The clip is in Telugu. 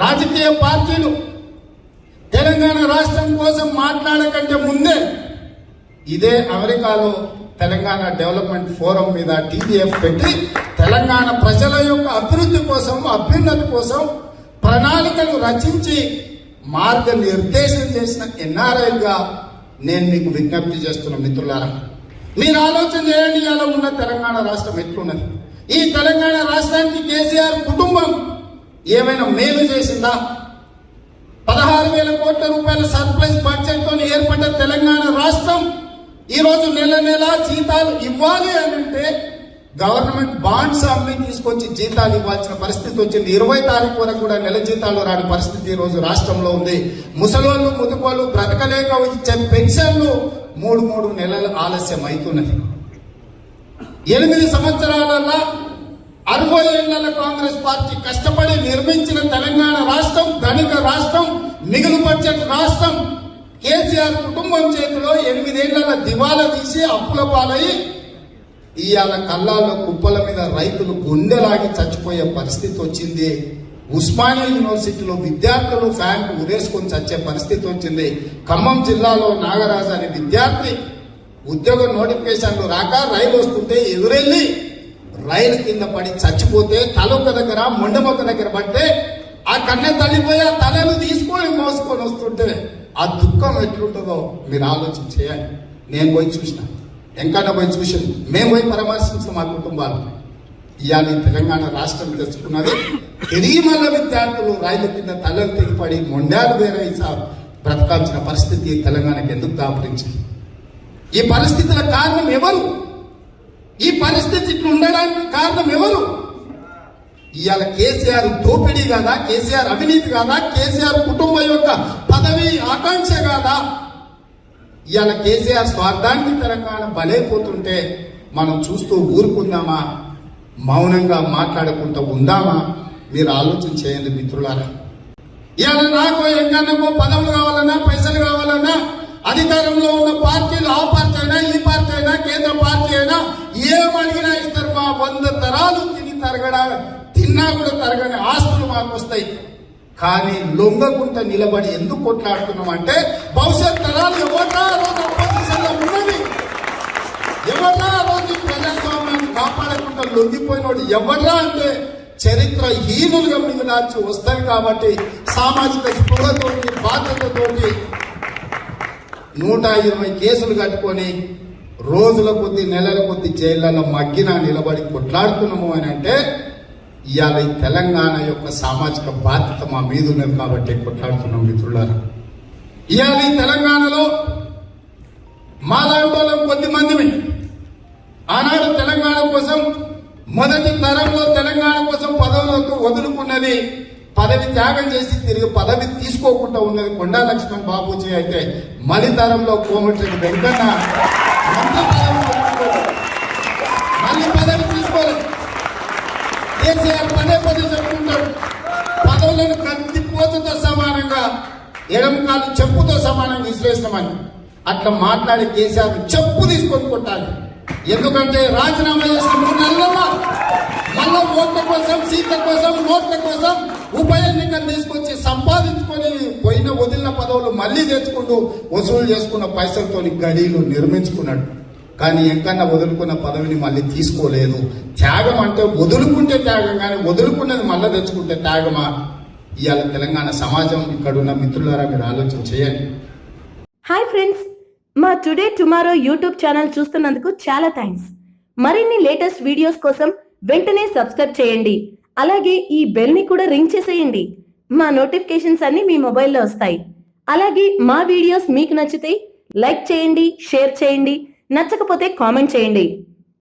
రాజకీయ పార్టీలు తెలంగాణ రాష్ట్రం కోసం మాట్లాడకంటే ముందే ఇదే అమెరికాలో తెలంగాణ డెవలప్మెంట్ ఫోరం మీద టీడీఎఫ్ పెట్టి తెలంగాణ ప్రజల యొక్క అభివృద్ధి కోసం అభ్యున్నతి కోసం ప్రణాళికలు రచించి మార్గనిర్దేశం చేసిన ఎన్ఆర్ఐగా నేను మీకు విజ్ఞప్తి చేస్తున్న మిత్రులారా, మీరు ఆలోచన చేయండి. ఇలా ఉన్న తెలంగాణ రాష్ట్రం ఎట్లున్నది? ఈ తెలంగాణ రాష్ట్రానికి కేసీఆర్ కుటుంబం ఏమైనా మేలు చేసిందా? 16,000 కోట్ల రూపాయల సర్ప్లస్ బడ్జెట్ తో ఏర్పడ్డ తెలంగాణ రాష్ట్రం ఈరోజు నెల నెల జీతాలు ఇవ్వాలి అని అంటే గవర్నమెంట్ బాండ్స్ అమ్మి తీసుకొచ్చి జీతాలు ఇవ్వాల్సిన పరిస్థితి వచ్చింది. 20 తారీఖు వరకు కూడా నెల జీతాలు రాని పరిస్థితి ఈ రోజు రాష్ట్రంలో ఉంది. ముసలోళ్ళు ముదుకోళ్ళు బ్రతకలేక ఇచ్చే పెన్షన్లు 3 నెలలు ఆలస్యం అవుతున్నది. 8 సంవత్సరాలలో 60 ఏళ్ల కాంగ్రెస్ పార్టీ కష్టపడి నిర్మించిన తెలంగాణ రాష్ట్రం ధనిక రాష్ట్రం, మిగులు బడ్జెట్ రాష్ట్రం కేసీఆర్ కుటుంబం చేతిలో 8 ఏళ్ల దివాలా తీసి అప్పుల పాలయ్యి ఇవాళ కల్లాల కుప్పల మీద రైతులు గుండెలాగి చచ్చిపోయే పరిస్థితి వచ్చింది. ఉస్మానియా యూనివర్సిటీలో విద్యార్థులు ఫ్యాన్కు ఉరేసుకొని చచ్చే పరిస్థితి వచ్చింది. ఖమ్మం జిల్లాలో నాగరాజు అనే విద్యార్థి ఉద్యోగ నోటిఫికేషన్లు రాక రైలు వస్తుంటే ఎదురెళ్ళి రైలు కింద పడి చచ్చిపోతే తలొక్క దగ్గర మొండమొక్క దగ్గర పడితే ఆ కన్నె తల్లిపోయి ఆ తలను తీసుకొని మోసుకొని వస్తుంటే ఆ దుఃఖం ఎట్లుంటుందో మీరు ఆలోచన చేయాలి. నేను పోయి చూసిన, ఎంకన్నా పోయి చూసాను, మేము పోయి పరామర్శించిన మా కుటుంబాలు. ఇవాళ తెలంగాణ రాష్ట్రం తెచ్చుకున్నది తిరిగి మళ్ళీ విద్యార్థులు రైలు కింద తలలు తెగిపడి మొండాలు వేరే బ్రతకాల్సిన పరిస్థితి తెలంగాణకి ఎందుకు దాపరించింది? ఈ పరిస్థితుల కారణం ఎవరు? ఈ పరిస్థితి ఇట్లా ఉండడానికి కారణం ఎవరు? ఇవాళ కేసీఆర్ దోపిడీ కాదా? కేసీఆర్ అవినీతి కాదా? కేసీఆర్ కుటుంబం యొక్క పదవి ఆకాంక్ష కాదా? ఇవాళ కేసీఆర్ స్వార్థానికి తెలంగాణ బలైపోతుంటే మనం చూస్తూ ఊరుకుందామా? మౌనంగా మాట్లాడకుండా ఉందామా? మీరు ఆలోచన చేయండి మిత్రులారా. ఇవాళ నాకు ఎక్కడో పదవులు కావాలన్నా పైసలు కావాలన్నా అధికారంలో ఉన్న పార్టీలు, ఆ పార్టీ అయినా ఈ పార్టీ అయినా కేంద్ర పార్టీ అయినా ఏమడిగినా ఇస్తారు. మా 100 తరాలు తిన్నా కూడా తరగని ఆస్తులు మాకు వస్తాయి. కానీ లొంగకుంట నిలబడి ఎందుకు కొట్లాడుతున్నాం అంటే భవిష్యత్ తరాలు ఎవరా రోజు అపోజిషన్లో ఉన్నది, ఎవరా రోజు ప్రజాస్వామ్యాన్ని కాపాడకుండా లొంగిపోయినోడు ఎవరా అంటే చరిత్రహీనులుగా మిగిలాల్సి వస్తాయి. కాబట్టి సామాజిక స్పృహతోటి బాధ్యతతోటి 120 కేసులు కట్టుకొని రోజుల కొద్ది నెలల కొద్ది జైళ్లలో మగ్గినా నిలబడి కొట్లాడుతున్నాము అని అంటే ఇవాళ ఈ తెలంగాణ యొక్క సామాజిక బాధ్యత మా మీద ఉన్నది కాబట్టి కొట్లాడుతున్నాం మిత్రులారా. ఇవాళ ఈ తెలంగాణలో మాలాంటి వాళ్ళం కొద్ది మందిని ఆనాడు తెలంగాణ కోసం మొదటి తరంలో తెలంగాణ కోసం పదవులకు వదులుకున్నది, పదవి త్యాగం చేసి తిరిగి పదవి తీసుకోకుండా ఉన్నది కొండా లక్ష్మణ్ బాబూజీ అయితే మలి తరంలో కోమటిరెడ్డి వెంకన్న మళ్ళీ పదవి తీసుకోలేదు. కేసీఆర్ పదే చెప్పుకుంటాడు పదవులను కత్తిపోతతో సమానంగా ఎడంకాలు చెప్పుతో సమానంగా విశ్లేషమని. అట్లా మాట్లాడి కేసీఆర్ చెప్పు తీసుకొని కొట్టాలి. ఎందుకంటే రాజీనామా చేసిన 3 నెలల్లో మళ్ళా ఓట్ల కోసం, సీట్ల కోసం, నోట్ల కోసం ఉప ఎన్నికలు తీసుకొచ్చి సంపాదించుకొని వదిలిన పదవులు మళ్ళీ తెచ్చుకుంటూ వసూలు చేసుకున్న పైసలతో గడీలు నిర్మించుకున్నాడు. కానీ ఎంకన్నా వదులుకున్న పదవిని మళ్ళీ తీసుకోలేదు. త్యాగం అంటే వదులుకుంటే త్యాగం, కానీ వదులుకున్నది మళ్ళీ తెచ్చుకుంటే త్యాగమా? ఇవాళ తెలంగాణ సమాజం ఇక్కడున్న మిత్రులారా మీరు ఆలోచన చేయండి. హాయ్ ఫ్రెండ్స్, మా టుడే టుమారో యూట్యూబ్ ఛానల్ చూస్తున్నందుకు చాలా థ్యాంక్స్. మరిన్ని లేటెస్ట్ వీడియోస్ కోసం వెంటనే సబ్స్క్రైబ్ చేయండి. అలాగే ఈ బెల్ ని కూడా రింగ్ చేసేయండి. మా నోటిఫికేషన్స్ అన్ని మీ మొబైల్లో వస్తాయి. అలాగే మా వీడియోస్ మీకు నచ్చితే లైక్ చేయండి, షేర్ చేయండి, నచ్చకపోతే కామెంట్ చేయండి.